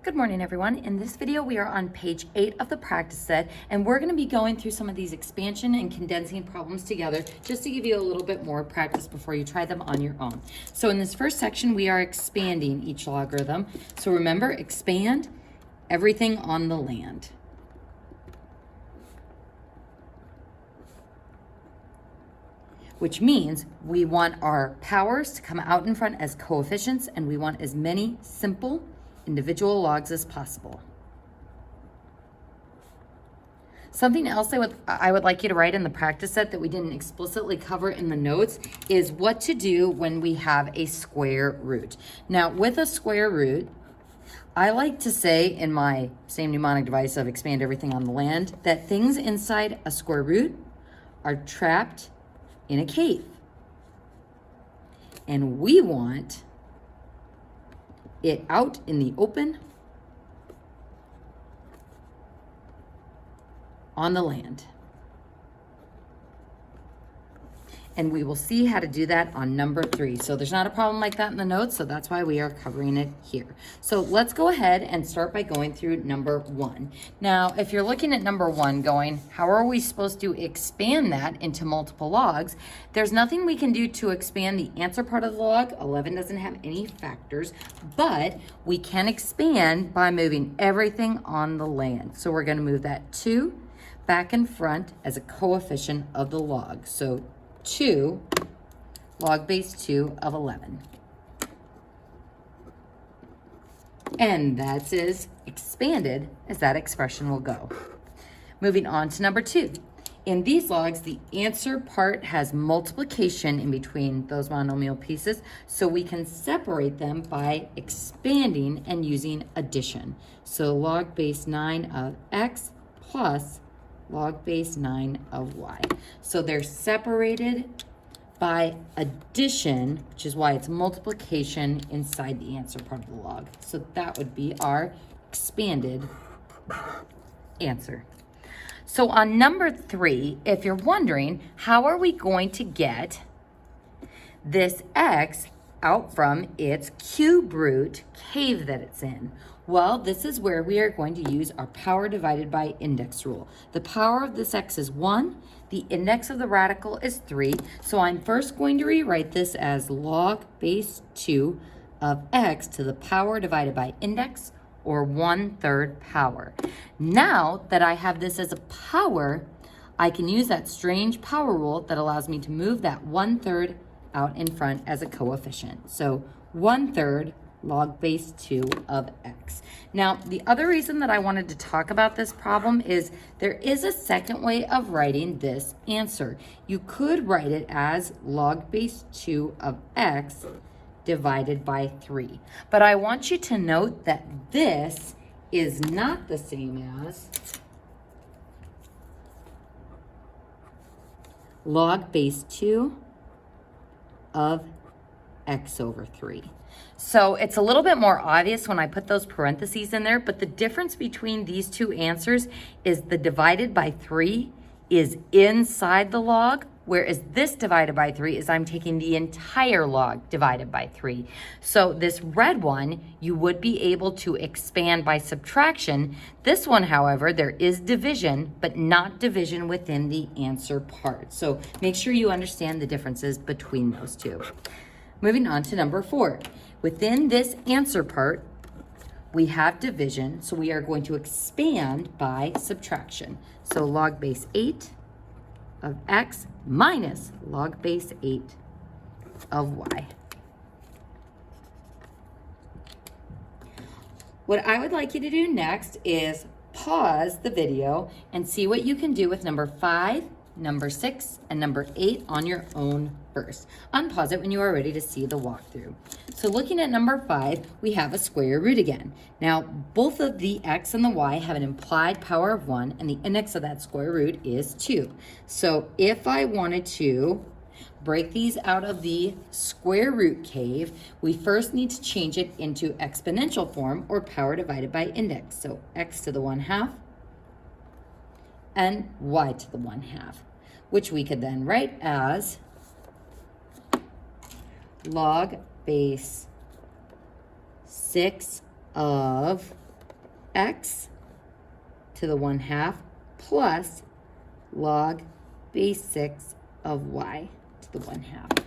Good morning, everyone. In this video, we are on page 8 of the practice set, and we're going to be going through some of these expansion and condensing problems together just to give you a little bit more practice before you try them on your own. So in this first section, we are expanding each logarithm. So remember, expand everything on the land. Which means we want our powers to come out in front as coefficients, and we want as many simple individual logs as possible. Something else I would like you to write in the practice set that we didn't explicitly cover in the notes is what to do when we have a square root. Now, with a square root, I like to say in my same mnemonic device of expand everything on the land that things inside a square root are trapped in a cave. And we want it out in the open on the land. And we will see how to do that on number 3. So there's not a problem like that in the notes, so that's why we are covering it here. So let's go ahead and start by going through number 1. Now, if you're looking at number 1 going, how are we supposed to expand that into multiple logs? There's nothing we can do to expand the answer part of the log. 11 doesn't have any factors, but we can expand by moving everything on the land. So we're going to move that 2 back in front as a coefficient of the log. So 2 log base 2 of 11. And that's as expanded as that expression will go. Moving on to number 2. In these logs, the answer part has multiplication in between those monomial pieces, so we can separate them by expanding and using addition. So log base 9 of x plus log base 9 of y. So they're separated by addition, which is why it's multiplication inside the answer part of the log. So that would be our expanded answer. So on number 3, if you're wondering, how are we going to get this x out from its cube root cave that it's in? Well, this is where we are going to use our power divided by index rule. The power of this x is 1. The index of the radical is 3. So I'm first going to rewrite this as log base 2 of x to the power divided by index, or 1/3 power. Now that I have this as a power, I can use that strange power rule that allows me to move that 1/3 out in front as a coefficient. So 1/3 log base 2 of x. Now, the other reason that I wanted to talk about this problem is there is a second way of writing this answer. You could write it as log base 2 of x divided by 3. But I want you to note that this is not the same as log base 2 of x over 3. So it's a little bit more obvious when I put those parentheses in there, but the difference between these two answers is the divided by 3 is inside the log, whereas this divided by 3 is I'm taking the entire log divided by 3. So this red one, you would be able to expand by subtraction. This one, however, there is division, but not division within the answer part. So make sure you understand the differences between those two. Moving on to number 4. Within this answer part, we have division, so we are going to expand by subtraction. So log base 8 of x minus log base 8 of y. What I would like you to do next is pause the video and see what you can do with number 5, number 6, and number 8 on your own first. Unpause it when you are ready to see the walkthrough. So looking at number 5, we have a square root again. Now, both of the x and the y have an implied power of 1, and the index of that square root is 2. So if I wanted to break these out of the square root cave, we first need to change it into exponential form, or power divided by index. So x to the 1/2 and y to the 1/2, which we could then write as log base 6 of x to the 1/2 plus log base 6 of y to the 1/2.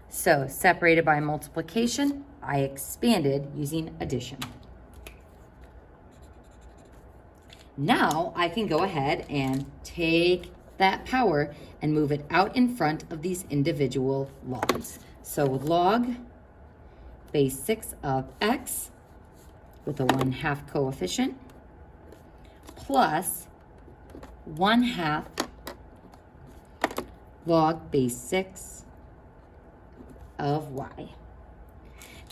So separated by multiplication, I expanded using addition. Now I can go ahead and take that power and move it out in front of these individual logs. So log base 6 of x with a 1/2 coefficient plus 1/2 log base 6 of y.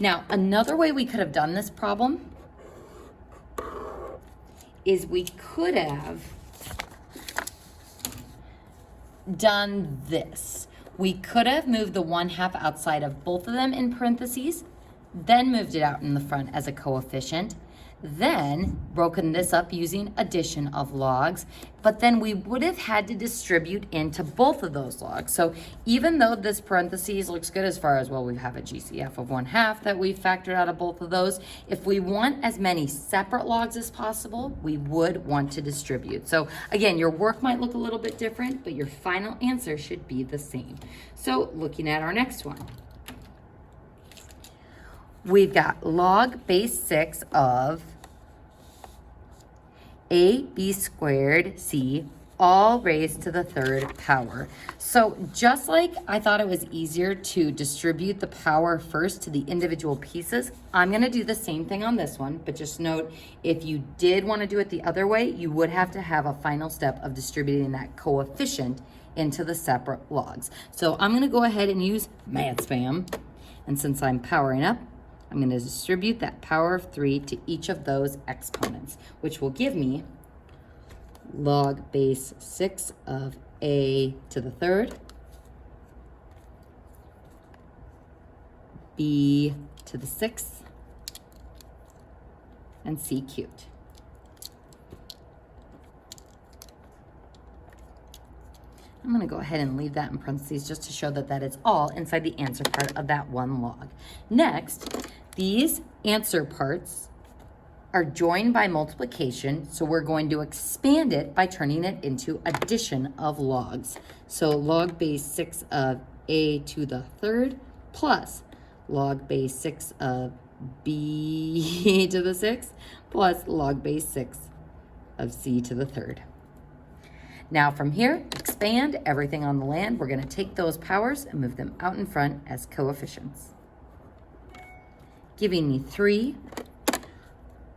Now, another way we could have done this problem is we could have done this. We could have moved the 1/2 outside of both of them in parentheses, then moved it out in the front as a coefficient, then broken this up using addition of logs, but then we would have had to distribute into both of those logs. So even though this parentheses looks good as far as, well, we have a GCF of 1/2 that we factored out of both of those, if we want as many separate logs as possible, we would want to distribute. So again, your work might look a little bit different, but your final answer should be the same. So looking at our next one. We've got log base 6 of AB squared C all raised to the 3rd power. So just like I thought it was easier to distribute the power first to the individual pieces, I'm going to do the same thing on this one, but just note, if you did want to do it the other way, you would have to have a final step of distributing that coefficient into the separate logs. So I'm going to go ahead and use Math Spam, and since I'm powering up, I'm going to distribute that power of 3 to each of those exponents, which will give me log base 6 of A to the 3rd, B to the 6th, and C cubed. I'm going to go ahead and leave that in parentheses just to show that that is all inside the answer part of that one log. Next, these answer parts are joined by multiplication, so we're going to expand it by turning it into addition of logs. So log base 6 of A to the 3rd plus log base 6 of B to the 6th plus log base 6 of C to the 3rd. Now from here, expand everything on the land. We're going to take those powers and move them out in front as coefficients, giving me 3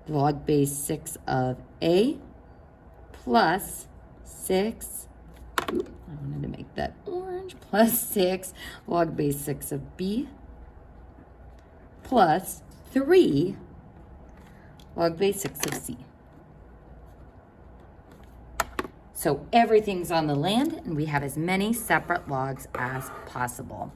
log base 6 of A plus 6, I wanted to make that orange, plus 6 log base 6 of B plus 3 log base 6 of C. So everything's on the land, and we have as many separate logs as possible.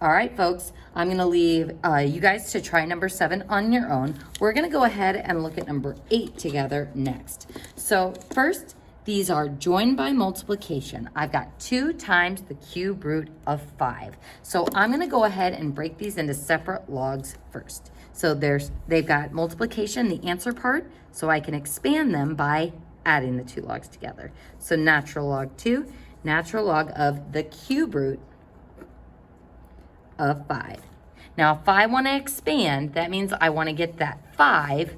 All right, folks, I'm going to leave you guys to try number 7 on your own. We're going to go ahead and look at number 8 together next. So first, these are joined by multiplication. I've got 2 times the cube root of 5. So I'm going to go ahead and break these into separate logs first. So they've got multiplication, the answer part, so I can expand them by adding the 2 logs together. So natural log 2, natural log of the cube root of 5. Now, if I want to expand, that means I want to get that 5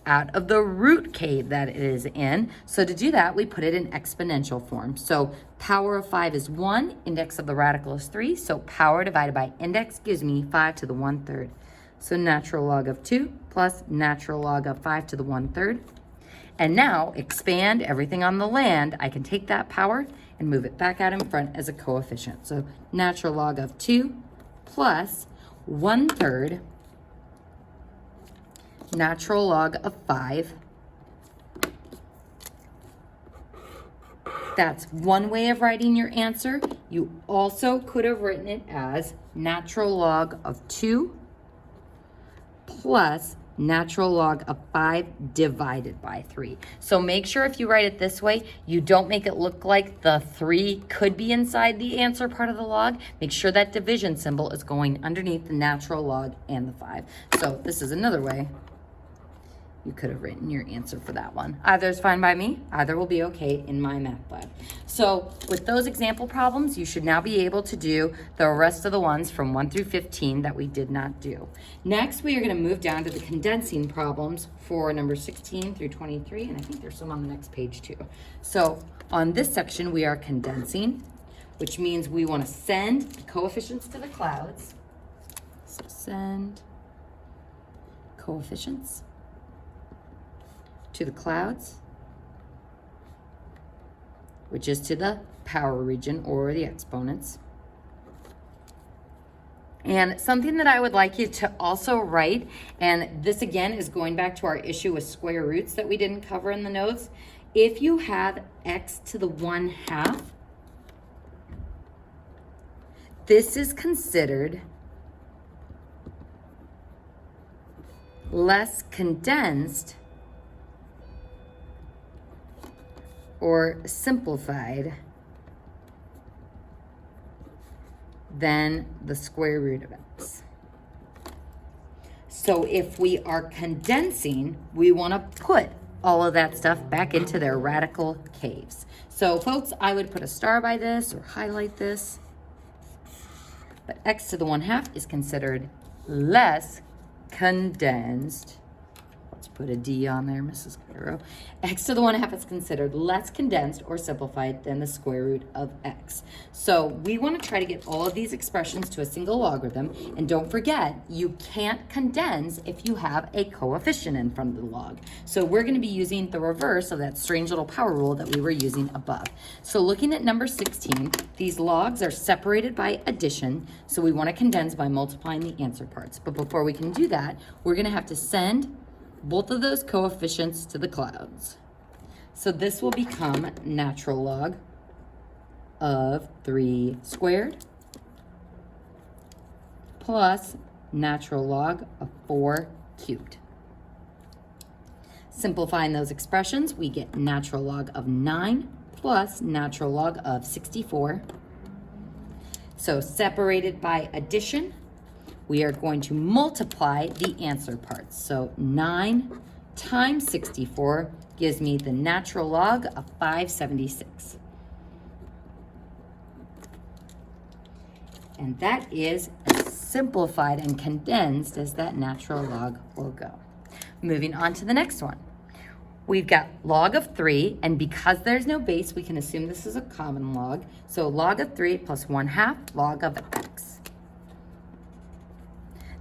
out of the root cave that it is in. So to do that, we put it in exponential form. So power of 5 is 1, index of the radical is 3, so power divided by index gives me 5 to the 1/3. So natural log of 2 plus natural log of 5 to the 1/3. And now expand everything on the land. I can take that power and move it back out in front as a coefficient. So natural log of 2 plus 1/3 natural log of 5. That's one way of writing your answer. You also could have written it as natural log of 2 plus natural log of 5 divided by 3. So make sure if you write it this way, you don't make it look like the 3 could be inside the answer part of the log. Make sure that division symbol is going underneath the natural log and the 5. So this is another way you could have written your answer for that one. Either is fine by me, either will be okay in my math lab. So with those example problems, you should now be able to do the rest of the ones from 1 through 15 that we did not do. Next, we are gonna move down to the condensing problems for number 16 through 23, and I think there's some on the next page too. So on this section, we are condensing, which means we wanna send the coefficients to the clouds. So send coefficients to the clouds, which is to the power region or the exponents. And something that I would like you to also write, and this again is going back to our issue with square roots that we didn't cover in the notes. If you have x to the 1/2, this is considered less condensed or simplified than the square root of x. So if we are condensing, we want to put all of that stuff back into their radical caves. So folks, I would put a star by this or highlight this. But x to the 1/2 is considered less condensed. Let's put a D on there, Mrs. Cairo. X to the 1/2 is considered less condensed or simplified than the square root of x. So we want to try to get all of these expressions to a single logarithm. And don't forget, you can't condense if you have a coefficient in front of the log. So we're going to be using the reverse of that strange little power rule that we were using above. So looking at number 16, these logs are separated by addition. So we want to condense by multiplying the answer parts. But before we can do that, we're going to have to send both of those coefficients to the clouds. So this will become natural log of 3 squared plus natural log of 4 cubed. Simplifying those expressions, we get natural log of 9 plus natural log of 64. So separated by addition, we are going to multiply the answer parts. So 9 times 64 gives me the natural log of 576. And that is as simplified and condensed as that natural log will go. Moving on to the next one. We've got log of 3, and because there's no base, we can assume this is a common log. So log of 3 plus 1/2 log of x.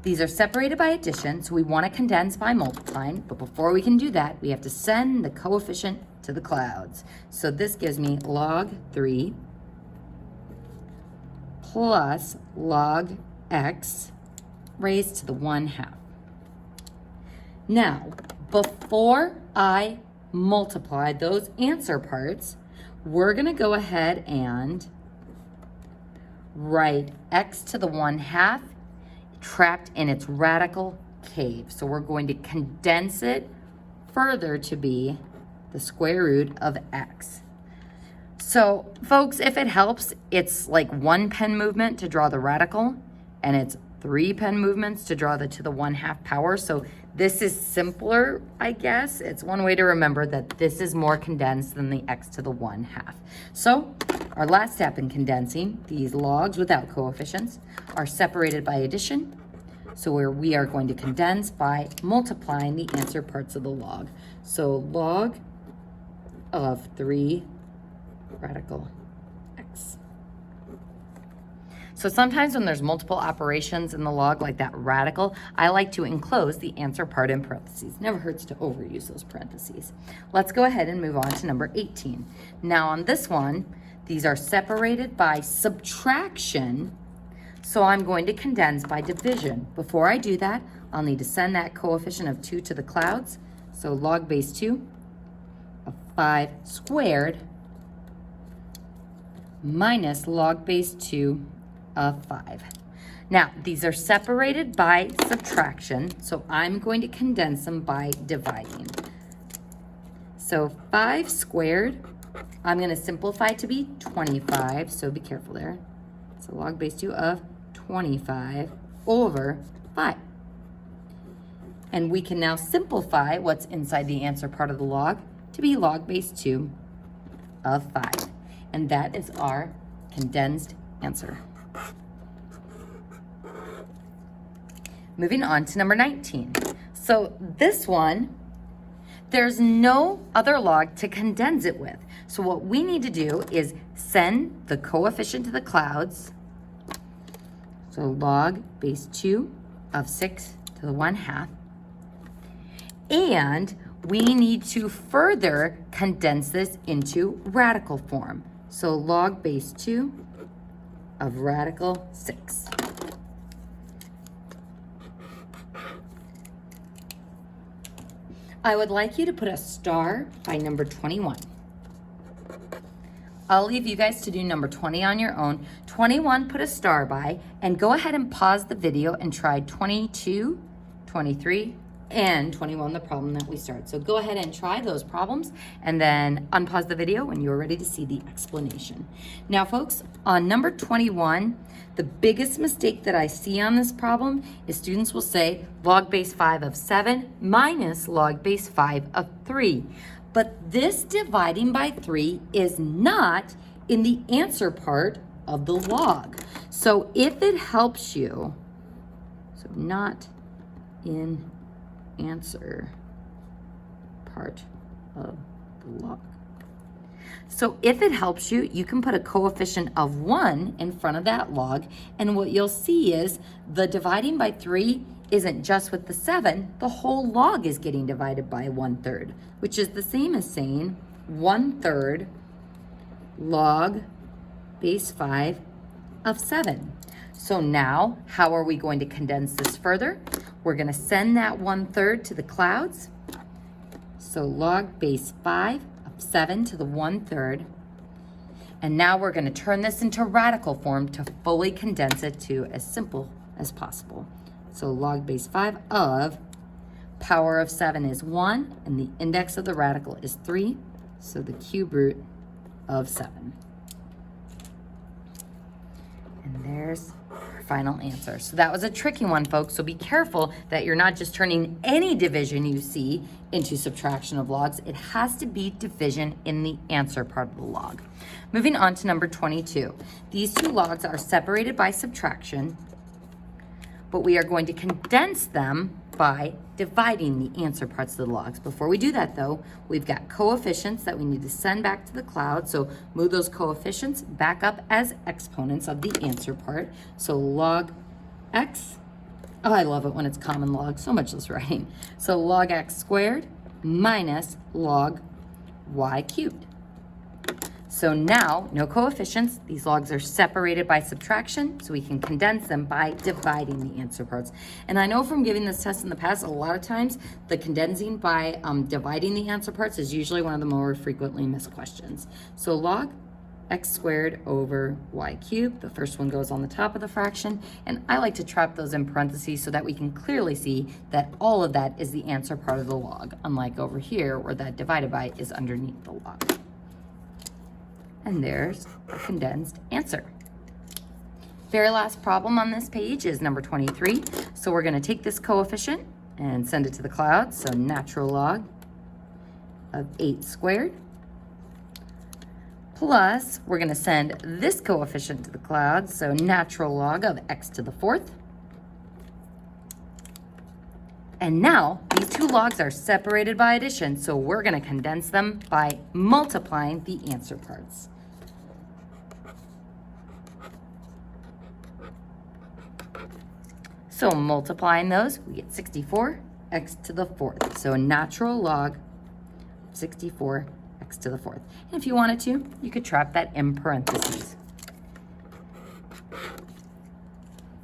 These are separated by addition, so we want to condense by multiplying, but before we can do that, we have to send the coefficient to the clouds. So this gives me log 3 plus log x raised to the 1/2. Now, before I multiply those answer parts, we're going to go ahead and write x to the 1/2 trapped in its radical cave. So we're going to condense it further to be the square root of x. So folks, if it helps, it's like 1 pen movement to draw the radical, and it's 3 pen movements to draw the to the 1/2 power. So this is simpler, I guess. It's one way to remember that this is more condensed than the x to the 1/2. So our last step in condensing, these logs without coefficients are separated by addition. So we are going to condense by multiplying the answer parts of the log. So log of 3 radical x. So sometimes when there's multiple operations in the log like that radical, I like to enclose the answer part in parentheses. Never hurts to overuse those parentheses. Let's go ahead and move on to number 18. Now on this one, these are separated by subtraction, so I'm going to condense by division. Before I do that, I'll need to send that coefficient of 2 to the clouds. So log base 2 of 5 squared minus log base 2 of 5. Now, these are separated by subtraction, so I'm going to condense them by dividing. So 5 squared, I'm going to simplify to be 25, so be careful there. So log base 2 of 25 over 5. And we can now simplify what's inside the answer part of the log to be log base 2 of 5. And that is our condensed answer. Moving on to number 19. So this one, there's no other log to condense it with. So what we need to do is send the coefficient to the clouds. So log base 2 of 6 to the 1/2. And we need to further condense this into radical form. So log base 2 of radical 6. I would like you to put a star by number 21. I'll leave you guys to do number 20 on your own. 21, put a star by, and go ahead and pause the video and try 22, 23, and 21, the problem that we started. So go ahead and try those problems and then unpause the video when you're ready to see the explanation. Now folks, on number 21, the biggest mistake that I see on this problem is students will say log base 5 of 7 minus log base 5 of 3. But this dividing by 3 is not in the answer part of the log. So if it helps you, so not in answer part of the log. So if it helps you, you can put a coefficient of 1 in front of that log, and what you'll see is the dividing by 3 isn't just with the 7, the whole log is getting divided by 1/3, which is the same as saying 1/3 log base 5 of 7. So now, how are we going to condense this further? We're going to send that 1/3 to the clouds. So log base 5 of 7 to the 1/3. And now we're going to turn this into radical form to fully condense it to as simple as possible. So log base 5 of power of 7 is 1, and the index of the radical is 3. So the cube root of 7. And there's our final answer. So that was a tricky one, folks. So be careful that you're not just turning any division you see into subtraction of logs. It has to be division in the answer part of the log. Moving on to number 22. These two logs are separated by subtraction, but we are going to condense them by dividing the answer parts of the logs. Before we do that though, we've got coefficients that we need to send back to the cloud. So move those coefficients back up as exponents of the answer part. So log x, oh, I love it when it's common log, so much less writing. So log x squared minus log y cubed. So now, no coefficients. These logs are separated by subtraction, so we can condense them by dividing the answer parts. And I know from giving this test in the past, a lot of times, the condensing by dividing the answer parts is usually one of the more frequently missed questions. So log x squared over y cubed. The first one goes on the top of the fraction, and I like to trap those in parentheses so that we can clearly see that all of that is the answer part of the log, unlike over here where that divided by is underneath the log. And there's a condensed answer. Very last problem on this page is number 23. So we're going to take this coefficient and send it to the cloud. So natural log of 8 squared. Plus, we're going to send this coefficient to the cloud. So natural log of x to the 4th. And now, these two logs are separated by addition, so we're going to condense them by multiplying the answer parts. So multiplying those, we get 64 x to the 4th. So a natural log 64 x to the 4th. And if you wanted to, you could trap that in parentheses.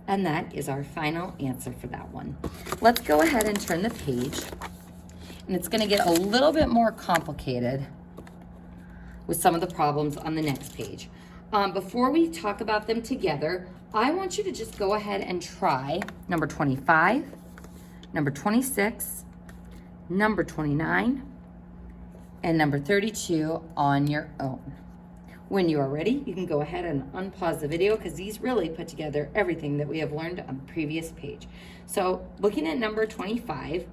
And that is our final answer for that one. Let's go ahead and turn the page. And it's going to get a little bit more complicated with some of the problems on the next page. Before we talk about them together, I want you to just go ahead and try number 25, number 26, number 29, and number 32 on your own. When you are ready, you can go ahead and unpause the video because these really put together everything that we have learned on the previous page. So looking at number 25,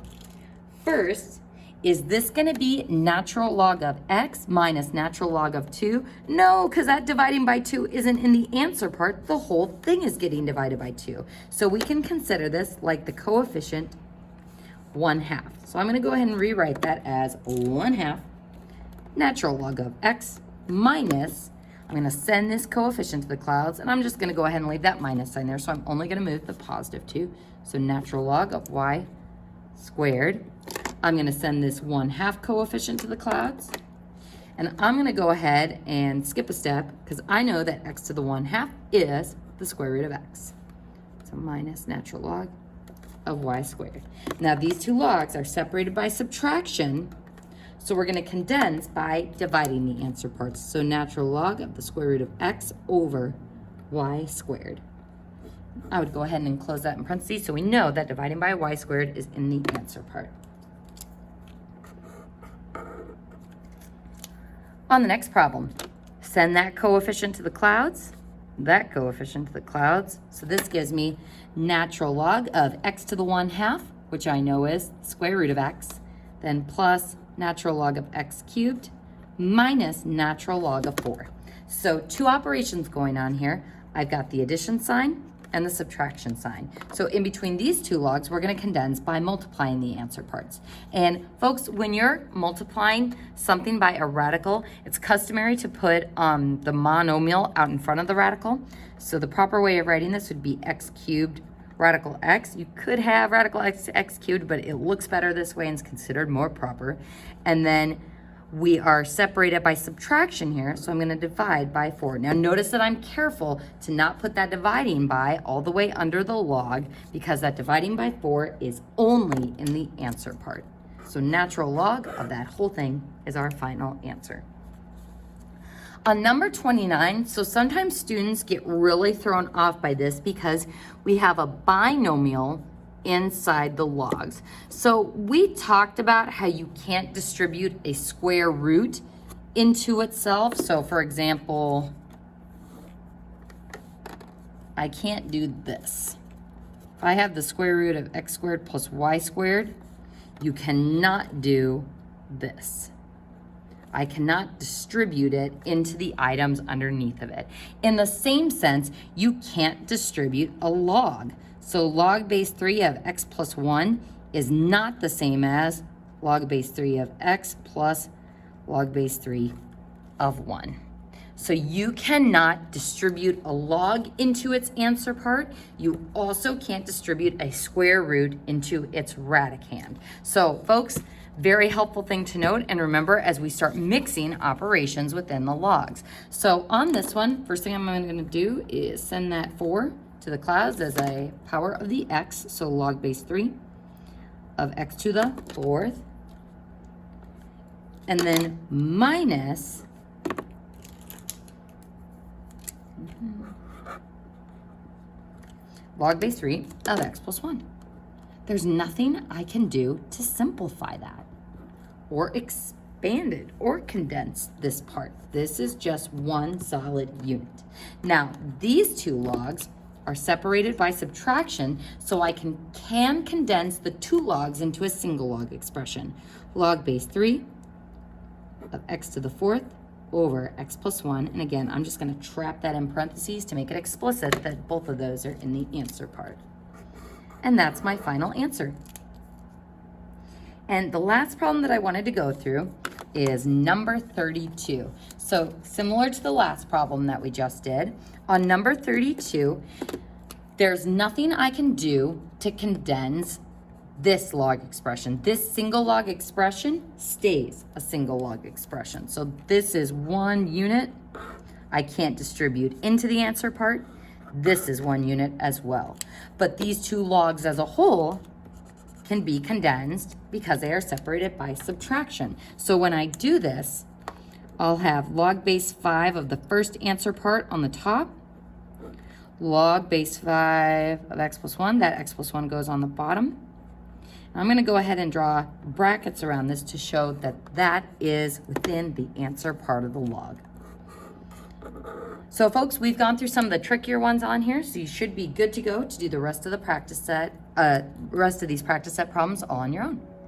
first, is this going to be natural log of x minus natural log of 2? No, because that dividing by 2 isn't in the answer part. The whole thing is getting divided by 2. So we can consider this like the coefficient 1/2. So I'm going to go ahead and rewrite that as 1/2 natural log of x minus, I'm going to send this coefficient to the clouds, and I'm just going to go ahead and leave that minus sign there. So I'm only going to move the positive 2. So natural log of y squared. I'm going to send this 1/2 coefficient to the clouds. And I'm going to go ahead and skip a step because I know that x to the 1/2 is the square root of x. So minus natural log of y squared. Now these two logs are separated by subtraction. So we're going to condense by dividing the answer parts. So natural log of the square root of x over y squared. I would go ahead and close that in parentheses so we know that dividing by y squared is in the answer part. On the next problem, send that coefficient to the clouds, that coefficient to the clouds. So this gives me natural log of x to the 1/2, which I know is square root of x, then plus natural log of x cubed minus natural log of 4. So two operations going on here. I've got the addition sign and the subtraction sign. So in between these two logs, we're going to condense by multiplying the answer parts. And folks, when you're multiplying something by a radical, it's customary to put the monomial out in front of the radical. So the proper way of writing this would be x cubed radical x. You could have radical x cubed, but it looks better this way and is considered more proper. And then we are separated by subtraction here, so I'm going to divide by 4. Now notice that I'm careful to not put that dividing by all the way under the log because that dividing by 4 is only in the answer part. So natural log of that whole thing is our final answer. On number 29, so sometimes students get really thrown off by this because we have a binomial inside the logs. So we talked about how you can't distribute a square root into itself. So for example, I can't do this. If I have the square root of x squared plus y squared, you cannot do this. I cannot distribute it into the items underneath of it. In the same sense, you can't distribute a log. So log base 3 of x plus 1 is not the same as log base 3 of x plus log base 3 of 1. So you cannot distribute a log into its answer part. You also can't distribute a square root into its radicand. So folks, very helpful thing to note, and remember as we start mixing operations within the logs. So on this one, first thing I'm going to do is send that 4 to the clouds as a power of the x, so log base 3 of x to the 4th, and then minus log base 3 of x plus 1. There's nothing I can do to simplify that or expand it or condense this part. This is just one solid unit. Now, these two logs are separated by subtraction, so I can condense the two logs into a single log expression. Log base 3 of x to the 4th over x plus 1. And again, I'm just going to trap that in parentheses to make it explicit that both of those are in the answer part. And that's my final answer. And the last problem that I wanted to go through is number 32. So similar to the last problem that we just did, on number 32, there's nothing I can do to condense this log expression. This single log expression stays a single log expression. So this is one unit. I can't distribute into the answer part. This is one unit as well. But these two logs as a whole can be condensed because they are separated by subtraction. So when I do this, I'll have log base 5 of the first answer part on the top, log base 5 of x plus 1, that x plus 1 goes on the bottom. I'm going to go ahead and draw brackets around this to show that that is within the answer part of the log. So folks, we've gone through some of the trickier ones on here, so you should be good to go to do the rest of the practice set, rest of these practice set problems all on your own.